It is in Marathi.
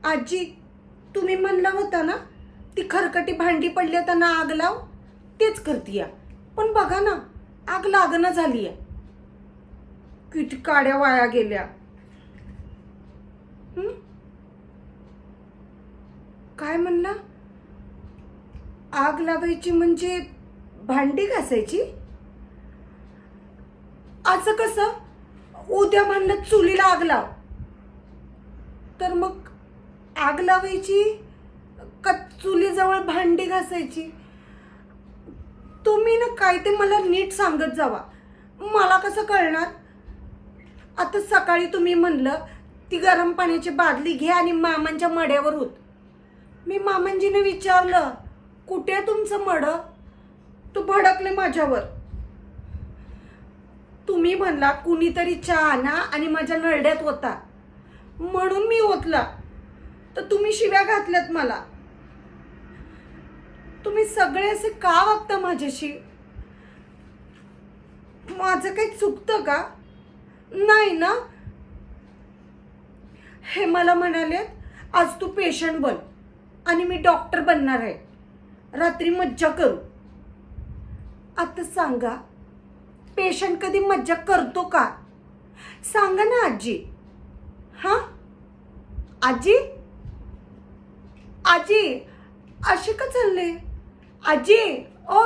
आजी, तुम्ही म्हणला होता ना ती खरकटी भांडी पडली त्यांना आग लाव, तेच करतीय. पण बघा ना, आग लागणं झालीय. किती काड्या वाया गेल्या. काय म्हणला? आग लावायची म्हणजे भांडी घासायची? असं कसं? उद्या म्हणलं चुलीला आग लाव, तर मग आग लावायची का चुलीजवळ भांडी घासायची? तुम्ही ना काय ते मला नीट सांगत जावा, मला कसं कळणार? आता सकाळी तुम्ही म्हणलं ती गरम पाण्याची बादली घे आणि मामांच्या मड्यावर होत. मी मामांजीने विचारलं, कुठे तुमचं मडं? तो भडकले माझ्यावर. तुम्ही म्हणला कुणीतरी चहा आणा आणि माझ्या नरड्यात होता म्हणून मी ओतला, तर तुम्ही शिव्या घातल्यात मला. तुम्ही सगळे असे का वागता माझ्याशी? माझं काही चुकतं का? नाही ना? हे मला म्हणाले आज तू पेशंट बन आणि मी डॉक्टर बनणार आहे, रात्री मज्जा करू. आता सांगा, पेशंट कधी मज्जा करतो का? सांगा ना आजी. हा आजी, आजी असे का चालले? आजी ओ